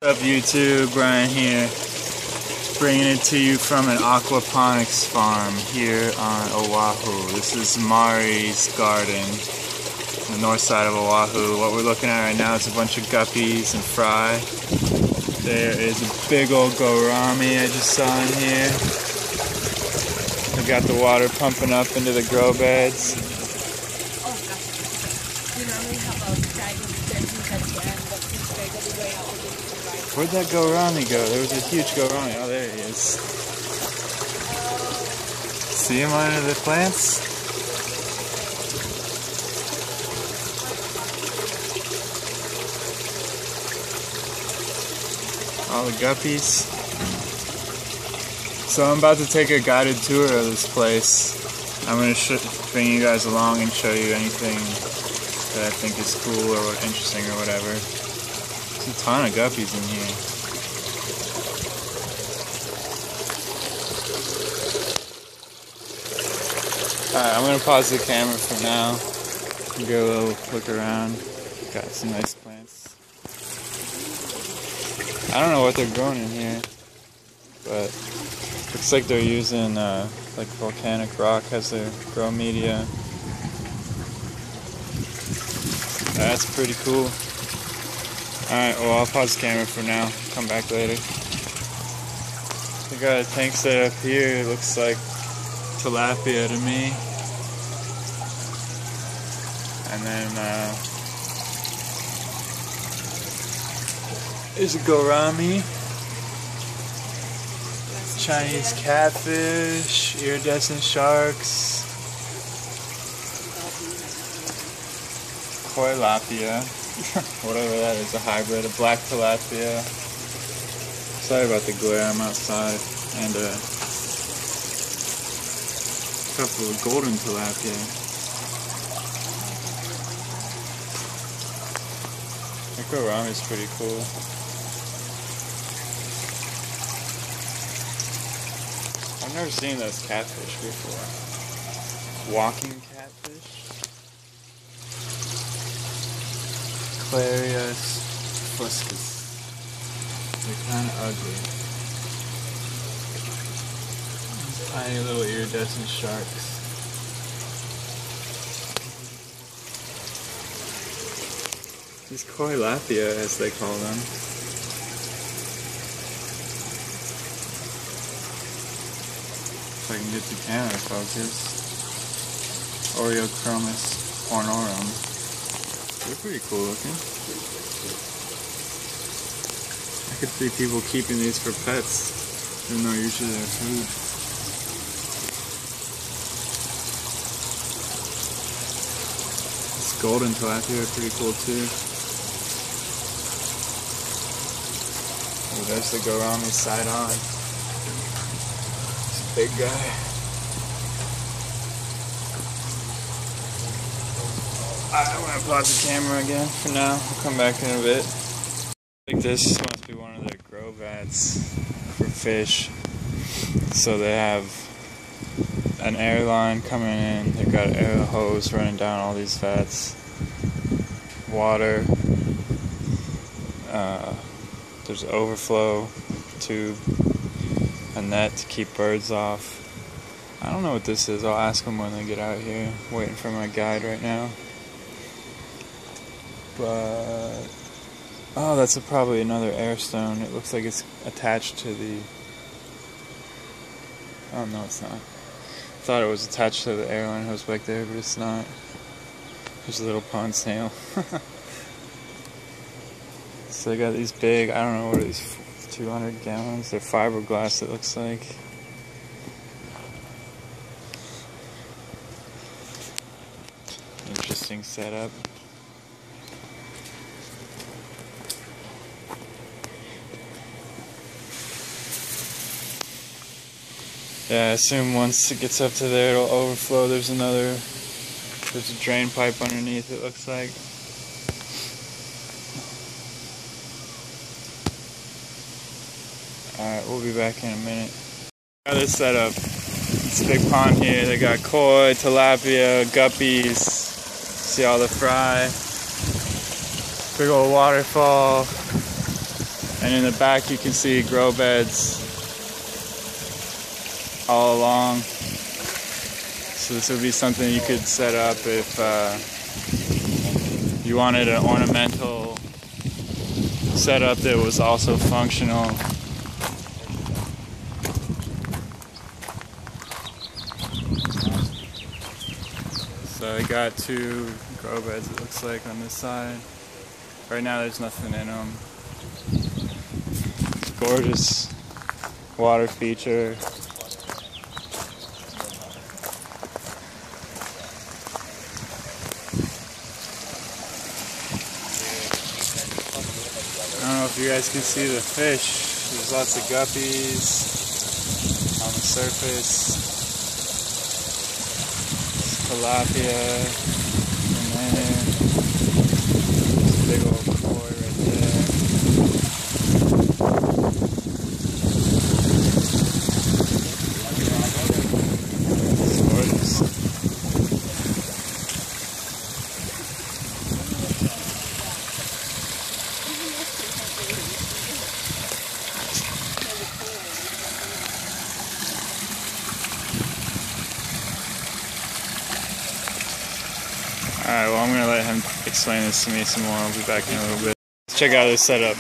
What's up YouTube, Brian here, bringing it to you from an aquaponics farm here on Oahu. This is Mari's garden on the north side of Oahu. What we're looking at right now is a bunch of guppies and fry. There is a big old gourami I just saw in here. We got the water pumping up into the grow beds. Oh gosh, we normally have a dragon that Where'd that gourami go? There was a huge gourami. Oh, there he is. See him under the plants? All the guppies. So I'm about to take a guided tour of this place. I'm going to bring you guys along and show you anything that I think is cool or interesting or whatever. There's a ton of guppies in here. Alright, I'm going to pause the camera for now and go a little look around. Got some nice plants. I don't know what they're growing in here, but looks like they're using like volcanic rock as their grow media. That's pretty cool. Alright, well, I'll pause the camera for now. Come back later. We got a tank set up here. It looks like tilapia to me. And then there's a gourami, Chinese catfish, iridescent sharks, tilapia, whatever that is, a hybrid, a black tilapia. Sorry about the glare, I'm outside, and a couple of golden tilapia. The gourami is pretty cool. I've never seen those catfish before. Walking catfish. Clarius fuscus. They're kind of ugly. These tiny little iridescent sharks. These tilapia, as they call them. If I can get the camera focused. Oreochromis hornorum. They're pretty cool looking. I could see people keeping these for pets, even though usually they're food. This golden tilapia are pretty cool too. Oh, there's the gourami side on. It's a big guy. I'm going to pause the camera again for now. I'll come back in a bit. I think this must be one of their grow vats for fish. So they have an air line coming in. They've got an air hose running down all these vats. Water. There's an overflow tube. A net to keep birds off. I don't know what this is. I'll ask them when they get out here. Waiting for my guide right now. But oh, that's probably another air stone. It looks like it's attached to the. Oh no, it's not. I thought it was attached to the airline hose back there, but it's not. There's a little pond snail. So they got these big. I don't know what are these. 200 gallons. They're fiberglass. It looks like. Interesting setup. Yeah, I assume once it gets up to there, it'll overflow. There's a drain pipe underneath, it looks like. Alright, we'll be back in a minute. Got this setup. It's a big pond here. They got koi, tilapia, guppies. See all the fry. Big old waterfall. And in the back you can see grow beds all along. So this would be something you could set up if you wanted an ornamental setup that was also functional. So I got 2 grow beds, it looks like, on this side. Right now there's nothing in them. It's a gorgeous water feature. I don't know if you guys can see the fish. There's lots of guppies on the surface. Tilapia in there. There's a big old koi right there. It's gorgeous. Alright, well I'm going to let him explain this to me some more. I'll be back in a little bit. Let's check out this setup.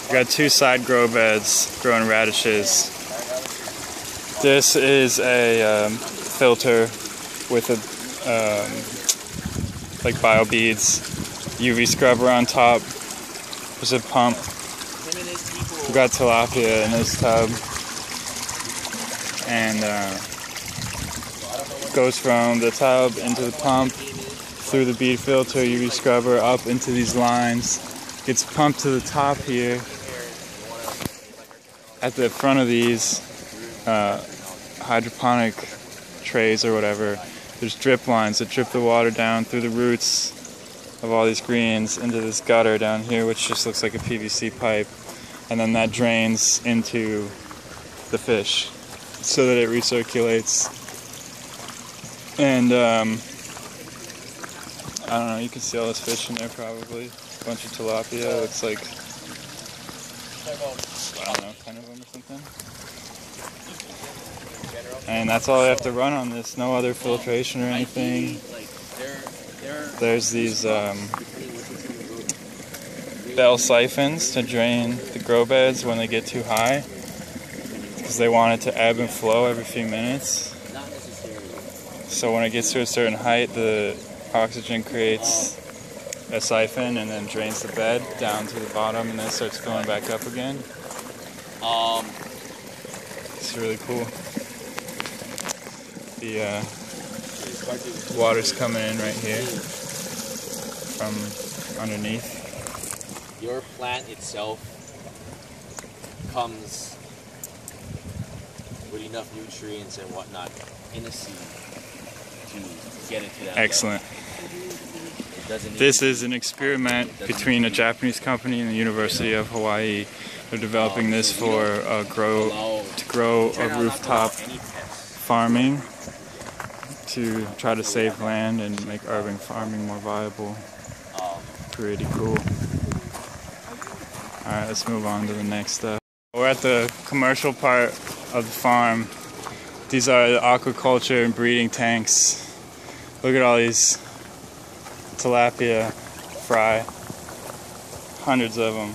We've got 2 side grow beds growing radishes. This is a filter with a like bio beads, UV scrubber on top. There's a pump. We've got tilapia in this tub. And goes from the tub into the pump, through the bead filter, UV scrubber, up into these lines, gets pumped to the top here. At the front of these hydroponic trays or whatever, there's drip lines that drip the water down through the roots of all these greens into this gutter down here, which just looks like a PVC pipe, and then that drains into the fish so that it recirculates. And I don't know, you can see all this fish in there probably. A bunch of tilapia, looks like, I don't know, 10 of them or something. And that's all I have to run on this, no other filtration or anything. There's these bell siphons to drain the grow beds when they get too high, because they want it to ebb and flow every few minutes. So when it gets to a certain height, the oxygen creates a siphon and then drains the bed down to the bottom, and then starts filling back up again. It's really cool. The water's coming in right here from underneath. Your plant itself comes with enough nutrients and whatnot in the seed to get it to that Excellent. level. This is an experiment between a Japanese company and the University of Hawaii. They're developing this for to grow a rooftop farming to try to save land and make urban farming more viable. Pretty cool. Alright, let's move on to the next step. We're at the commercial part of the farm. These are the aquaculture and breeding tanks. Look at all these tilapia fry. Hundreds of them.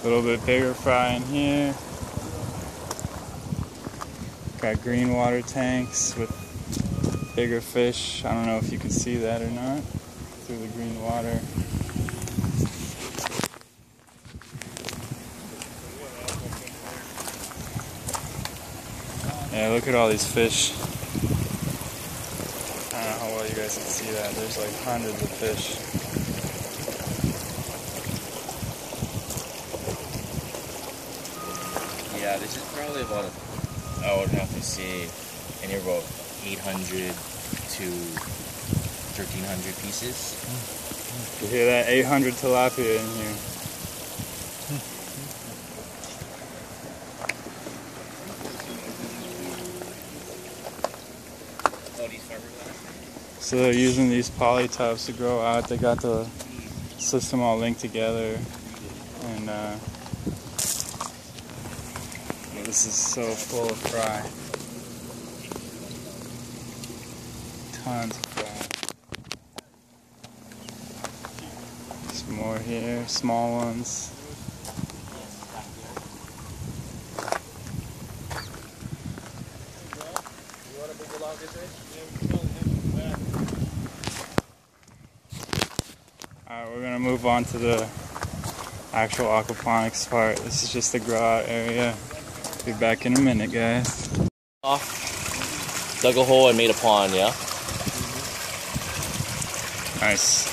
A little bit bigger fry in here. Got green water tanks with bigger fish. I don't know if you can see that or not through the green water. Yeah, look at all these fish. I don't know how well you guys can see that. There's like hundreds of fish. Yeah, this is probably about, I would have to say, anywhere about 800 to 1,300 pieces. You hear that? 800 tilapia in here. So they're using these poly tubs to grow out. They got the system all linked together, and this is so full of fry. Tons of fry. Some more here, small ones. Alright, we're gonna move on to the actual aquaponics part. This is just the grow out area. Be back in a minute, guys. Dug a hole and made a pond, yeah? Nice.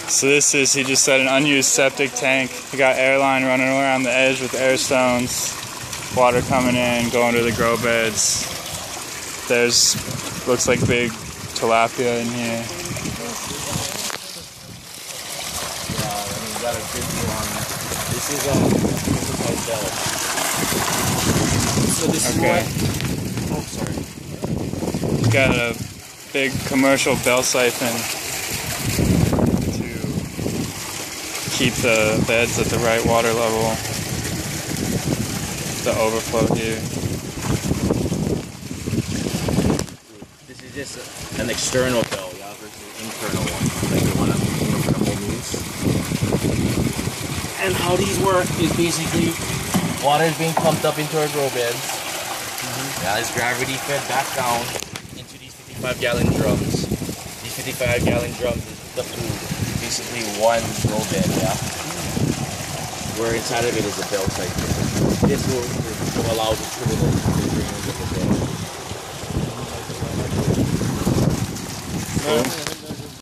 So this is, he just said, an unused septic tank. He got air line running around the edge with air stones. Water coming in, going to the grow beds. There's, looks like big tilapia in here. Yeah, I mean, you got a good view on that. This is my bell. So this is what... Oh, sorry. Got a big commercial bell siphon to keep the beds at the right water level. The overflow here. This is just an external bell, yeah, versus an internal one, like the one I'm using for the home use. And how these work is basically water is being pumped up into our grow beds. Yeah, it's gravity fed back down into these 55-gallon drums. These 55-gallon drums is hooked up to basically one grow bed, yeah. Where inside of it is a bell cycle. This will allow the drainage of the bed. Cool.